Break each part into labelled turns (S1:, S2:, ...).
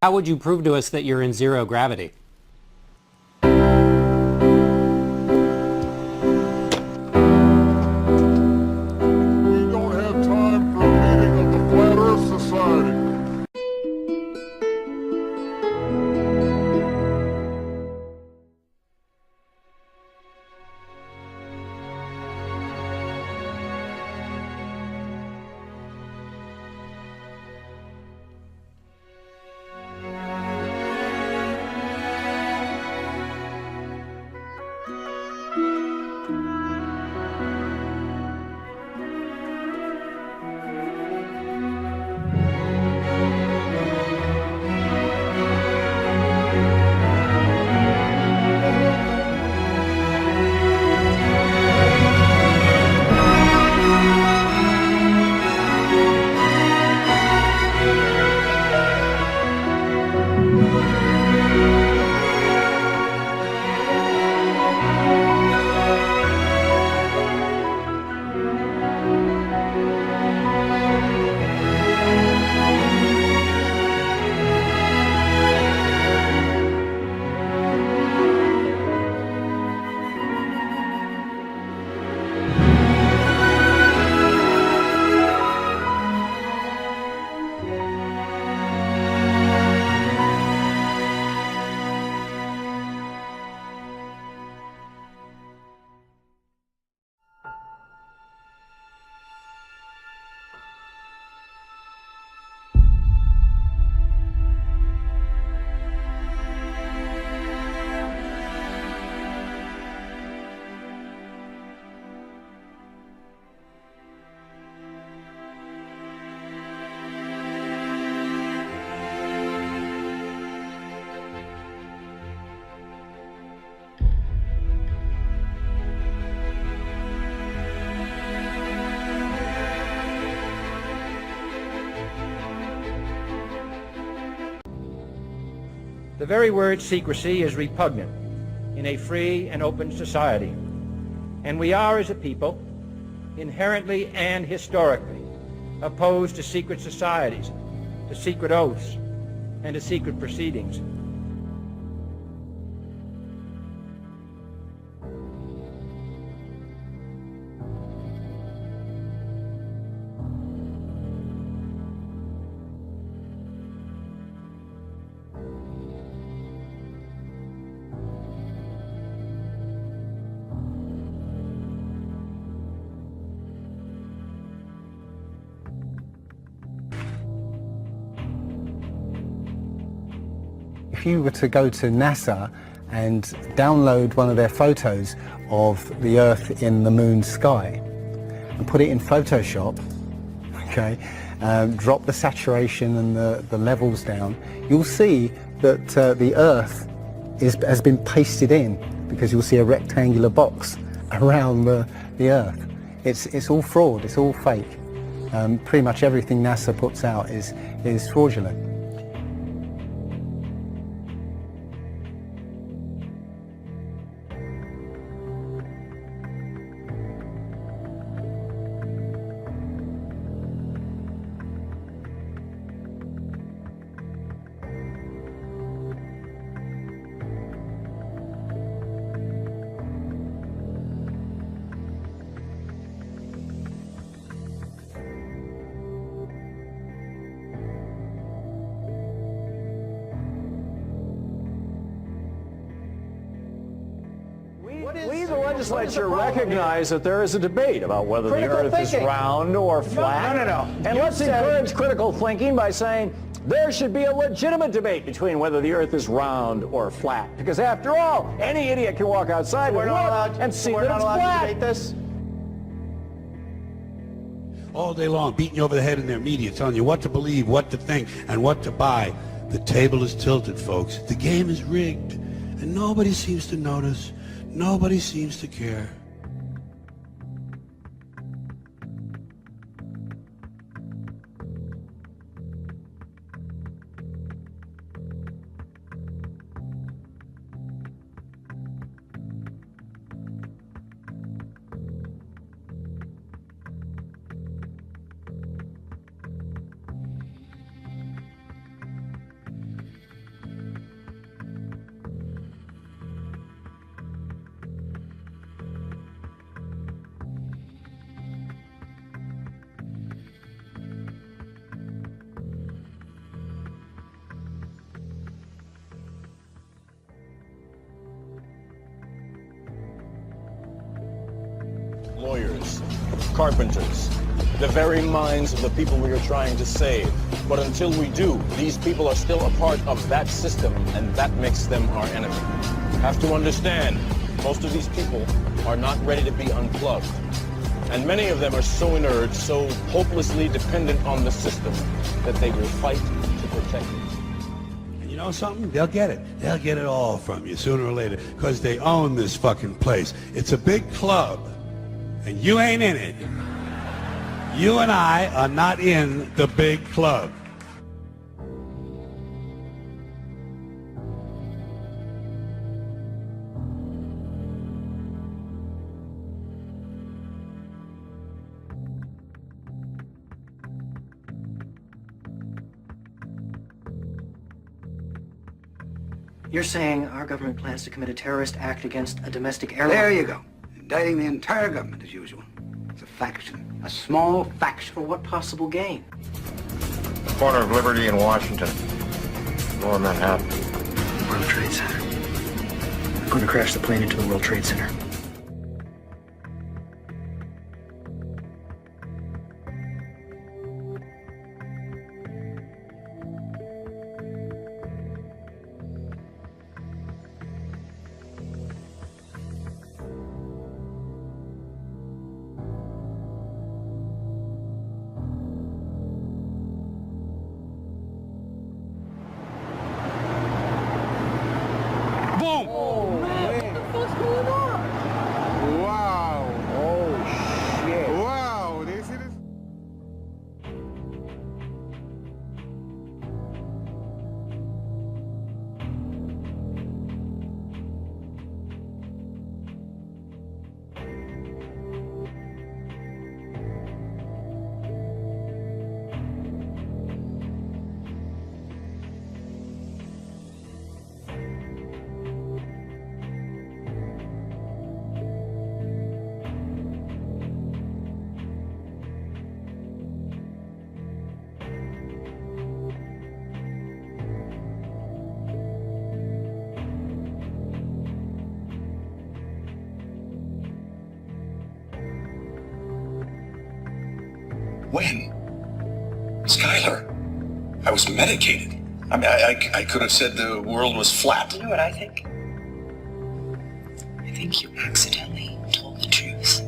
S1: how would you prove to us that you're in zero gravity?
S2: The very word secrecy is repugnant in a free and open society, and we are, as a people, inherently and historically opposed to secret societies, to secret oaths, and to secret proceedings.
S3: If you were to go to NASA and download one of their photos of the Earth in the moon's sky and put it in Photoshop, okay, drop the saturation and the levels down, you'll see that the Earth has been pasted in, because you'll see a rectangular box around the Earth. It's all fraud, it's all fake. Pretty much everything NASA puts out is fraudulent.
S4: We, the legislature, recognize that there is a debate about whether the Earth is round or flat.
S2: No.
S4: And let's encourage critical thinking by saying there should be a legitimate debate between whether the Earth is round or flat. Because after all, any idiot can walk outside and look and see that it's flat.
S5: To debate this?
S6: All day long, beating you over the head in their media, telling you what to believe, what to think, and what to buy. The table is tilted, folks. The game is rigged. And nobody seems to notice. Nobody seems to care.
S5: lawyers, carpenters, the very minds of the people we are trying to save. But until we do, these people are still a part of that system, and that makes them our enemy. Have to understand, most of these people are not ready to be unplugged. And many of them are so inert, so hopelessly dependent on the system, that they will fight to protect it.
S6: And you know something? They'll get it. They'll get it all from you sooner or later, because they own this fucking place. It's a big club, and you ain't in it. You and I are not in the big club.
S7: You're saying our government plans to commit a terrorist act against a domestic airline?
S8: There you go. Indicting the entire government as usual. It's a faction. A small faction.
S7: For what possible gain?
S9: Corner of Liberty and Washington. Lower Manhattan.
S7: World Trade Center. We're going to crash the plane into the World Trade Center.
S10: When? Skylar, I was medicated. I mean, I could have said the world was flat.
S11: You know what I think? I think you accidentally told the truth.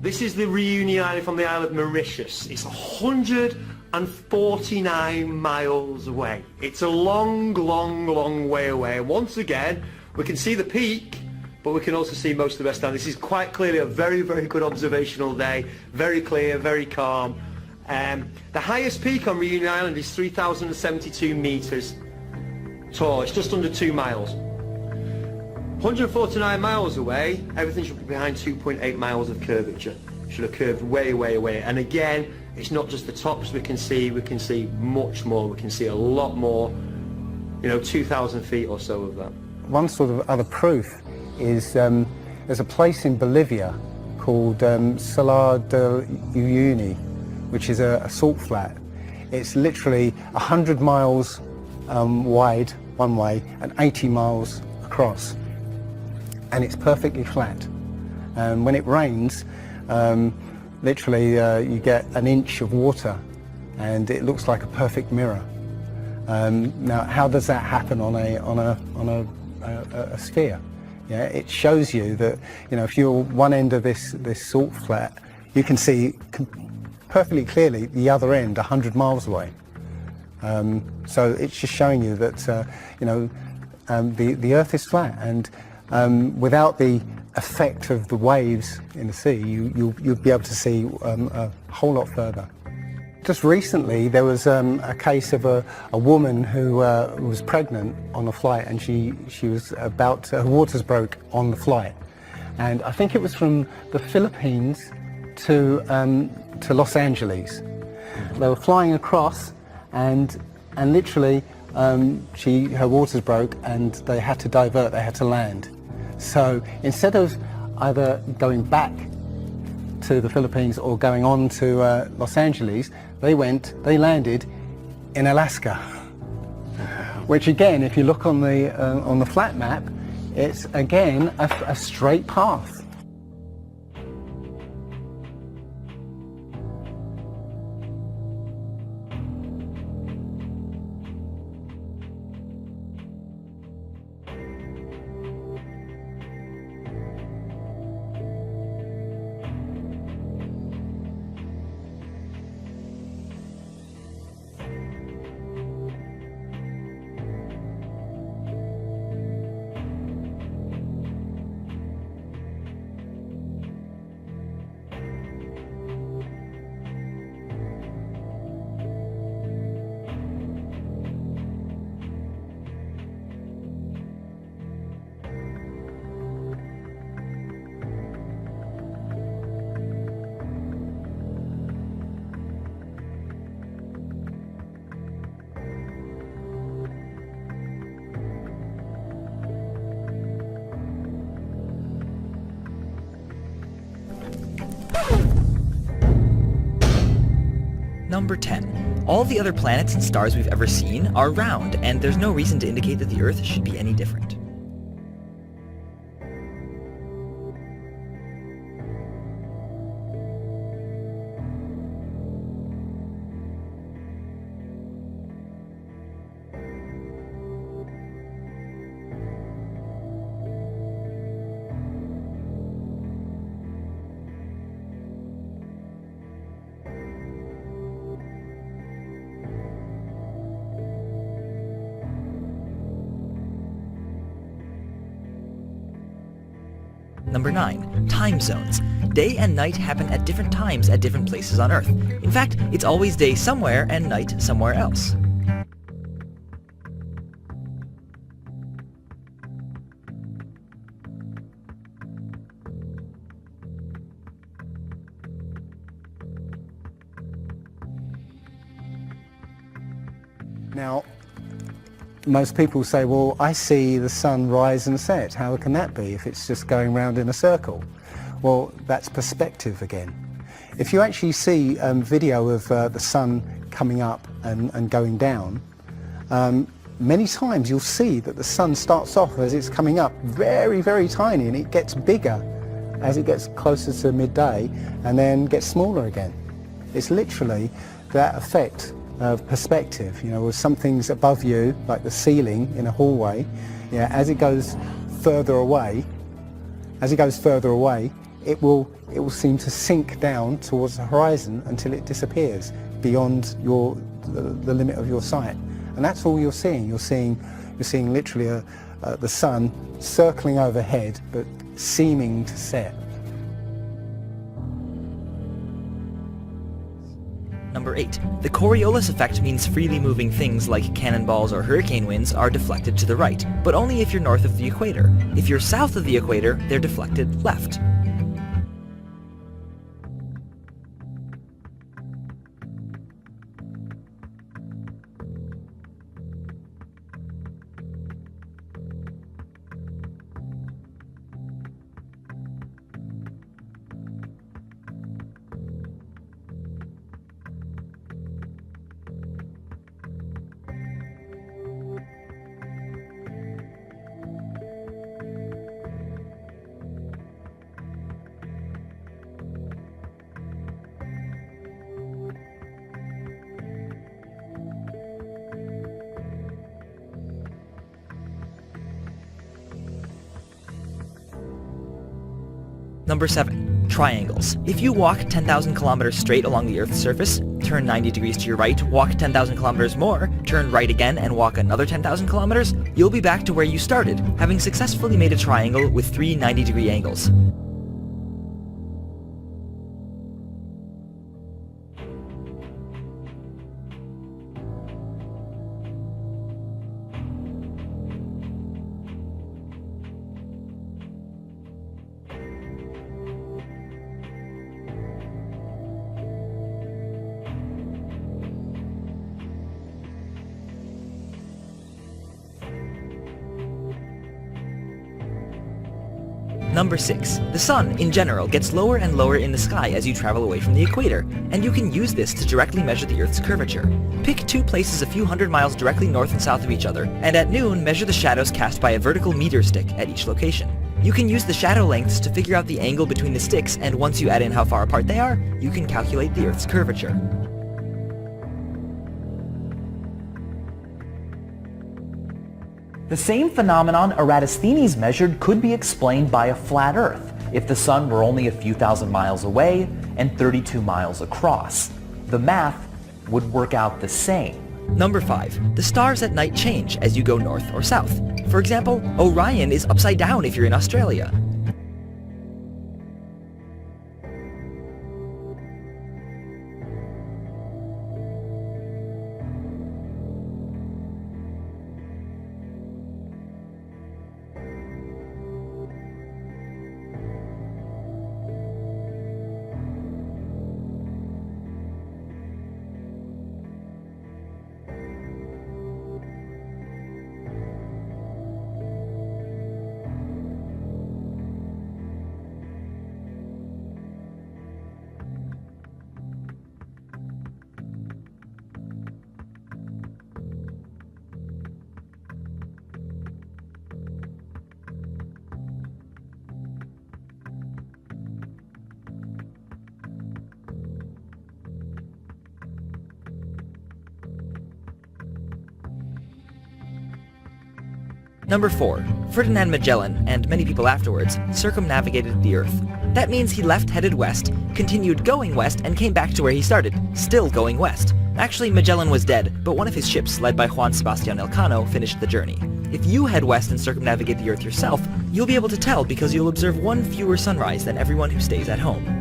S12: This is the reunion island from the Isle of Mauritius. It's 149 miles away. It's a long, long, long way away. And once again, we can see the peak, but we can also see most of the West Island. This is quite clearly a very, very good observational day. Very clear, very calm. The highest peak on Reunion Island is 3,072 meters tall. It's just under 2 miles. 149 miles away, everything should be behind 2.8 miles of curvature. Should have curved way, way away. And again, it's not just the tops we can see much more. We can see a lot more, 2,000 feet or so of that.
S3: One sort of other proof is there's a place in Bolivia called Salar de Uyuni, which is a salt flat. It's literally 100 miles wide one way and 80 miles across. And it's perfectly flat. When it rains, literally you get an inch of water and it looks like a perfect mirror. Now, how does that happen on a sphere? Yeah, it shows you that, you know, if you're one end of this salt flat, you can see perfectly clearly the other end 100 miles away. So it's just showing you that, you know, the Earth is flat, and without the effect of the waves in the sea, you'll be able to see a whole lot further. Just recently, there was a case of a woman who was pregnant on a flight, and she was her waters broke on the flight, and I think it was from the Philippines to Los Angeles. They were flying across, and literally her waters broke, and they had to divert. They had to land. So instead of either going back to the Philippines or going on to Los Angeles, they landed in Alaska, which again, if you look on the flat map, it's again a straight path.
S13: Number 10. All the other planets and stars we've ever seen are round, and there's no reason to indicate that the Earth should be any different. Number 9. Time zones. Day and night happen at different times at different places on Earth. In fact, it's always day somewhere and night somewhere else.
S3: Now, most people say, well, I see the sun rise and set. How can that be if it's just going round in a circle? Well, that's perspective again. If you actually see video of the sun coming up and going down, many times you'll see that the sun starts off as it's coming up very, very tiny, and it gets bigger as it gets closer to midday and then gets smaller again. It's literally that effect of perspective, you know, with some things above you, like the ceiling in a hallway, yeah, as it goes further away, it will seem to sink down towards the horizon until it disappears beyond the limit of your sight. And that's all you're seeing. You're seeing literally the sun circling overhead, but seeming to set.
S13: Number 8. The Coriolis effect means freely moving things like cannonballs or hurricane winds are deflected to the right, but only if you're north of the equator. If you're south of the equator, they're deflected left. Number 7. Triangles. If you walk 10,000 kilometers straight along the Earth's surface, turn 90 degrees to your right, walk 10,000 kilometers more, turn right again and walk another 10,000 kilometers, you'll be back to where you started, having successfully made a triangle with 3 90-degree angles. Number 6. The sun, in general, gets lower and lower in the sky as you travel away from the equator, and you can use this to directly measure the Earth's curvature. Pick 2 places a few hundred miles directly north and south of each other, and at noon measure the shadows cast by a vertical meter stick at each location. You can use the shadow lengths to figure out the angle between the sticks, and once you add in how far apart they are, you can calculate the Earth's curvature.
S14: The same phenomenon Eratosthenes measured could be explained by a flat Earth if the sun were only a few thousand miles away and 32 miles across. The math would work out the same.
S13: Number 5. The stars at night change as you go north or south. For example, Orion is upside down if you're in Australia. Number 4. Ferdinand Magellan, and many people afterwards, circumnavigated the Earth. That means he left headed west, continued going west, and came back to where he started, still going west. Actually, Magellan was dead, but one of his ships, led by Juan Sebastian Elcano, finished the journey. If you head west and circumnavigate the Earth yourself, you'll be able to tell because you'll observe one fewer sunrise than everyone who stays at home.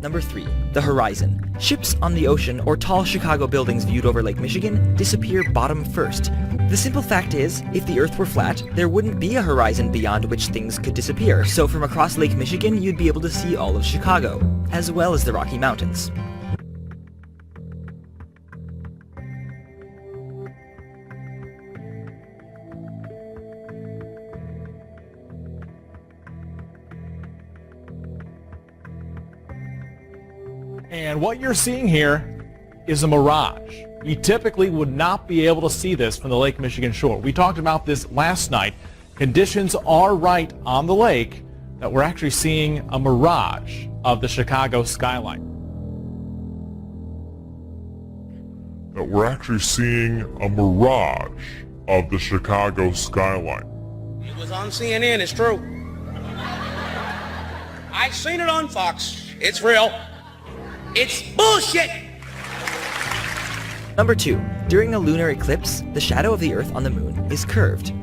S13: Number 3. The horizon. Ships on the ocean or tall Chicago buildings viewed over Lake Michigan disappear bottom first. The simple fact is, if the Earth were flat, there wouldn't be a horizon beyond which things could disappear, so from across Lake Michigan you'd be able to see all of Chicago, as well as the Rocky Mountains.
S15: And what you're seeing here is a mirage. You typically would not be able to see this from the Lake Michigan shore. We talked about this last night. Conditions are right on the lake that we're actually seeing a mirage of the Chicago skyline.
S16: That we're actually seeing a mirage of the Chicago skyline.
S17: It was on CNN, it's true. I seen it on Fox. It's real. It's bullshit!
S13: Number 2. During a lunar eclipse, the shadow of the Earth on the moon is curved.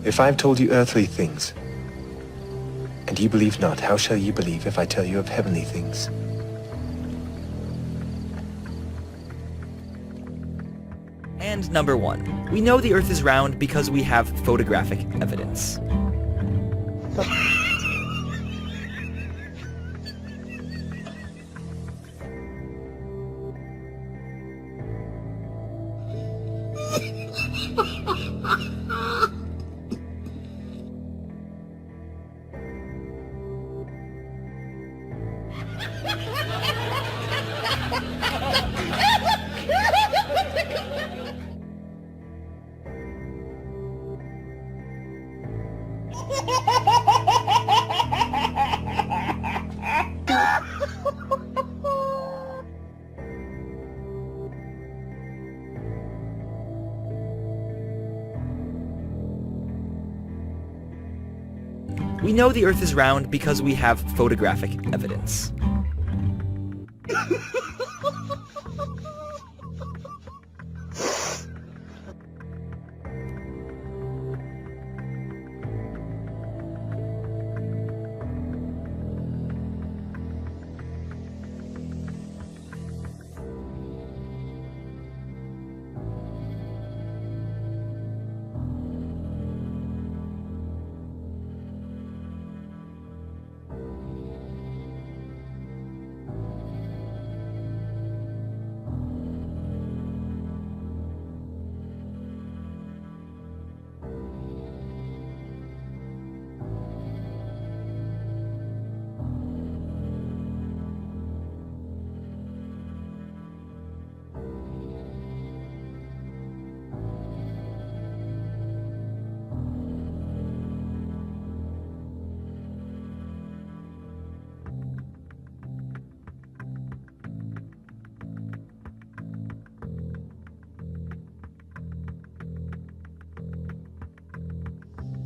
S18: If I've told you earthly things, and you believe not, how shall you believe if I tell you of heavenly things?
S13: And number 1. We know the Earth is round because we have photographic evidence. We know the Earth is round because we have photographic evidence.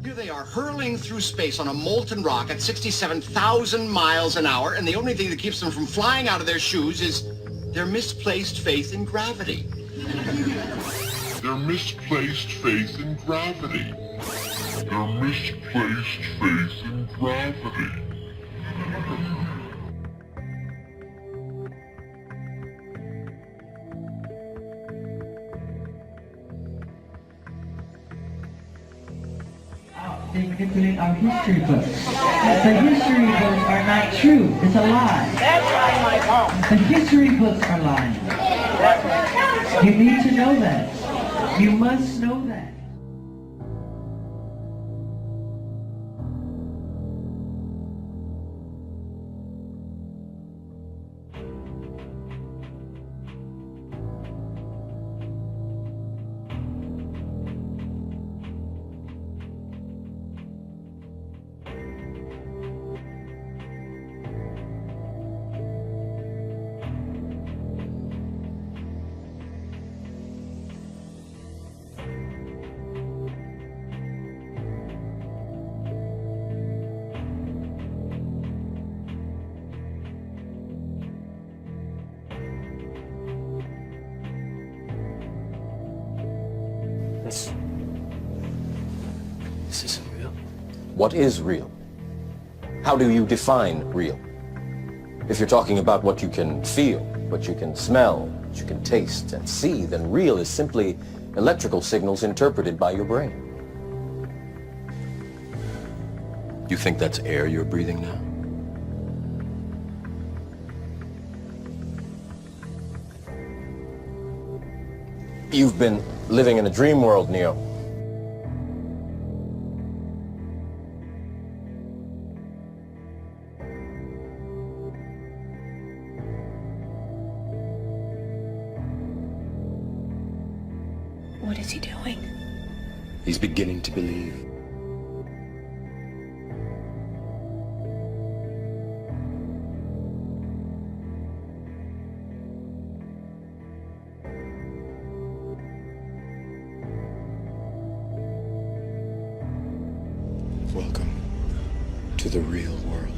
S17: Here they are hurling through space on a molten rock at 67,000 miles an hour, and the only thing that keeps them from flying out of their shoes is their misplaced faith in gravity.
S16: Their misplaced faith in gravity. Their misplaced faith in gravity.
S19: They manipulate our history books. The history books are not true. It's a lie.
S17: That's right, Michael.
S19: The history books are lying. You need to know that. You must know that.
S5: This isn't real. What is real? How do you define real? If you're talking about what you can feel, what you can smell, what you can taste and see, then real is simply electrical signals interpreted by your brain. You think that's air you're breathing now? You've been living in a dream world, Neo.
S11: What is he doing?
S5: He's beginning to believe. Welcome to the real world.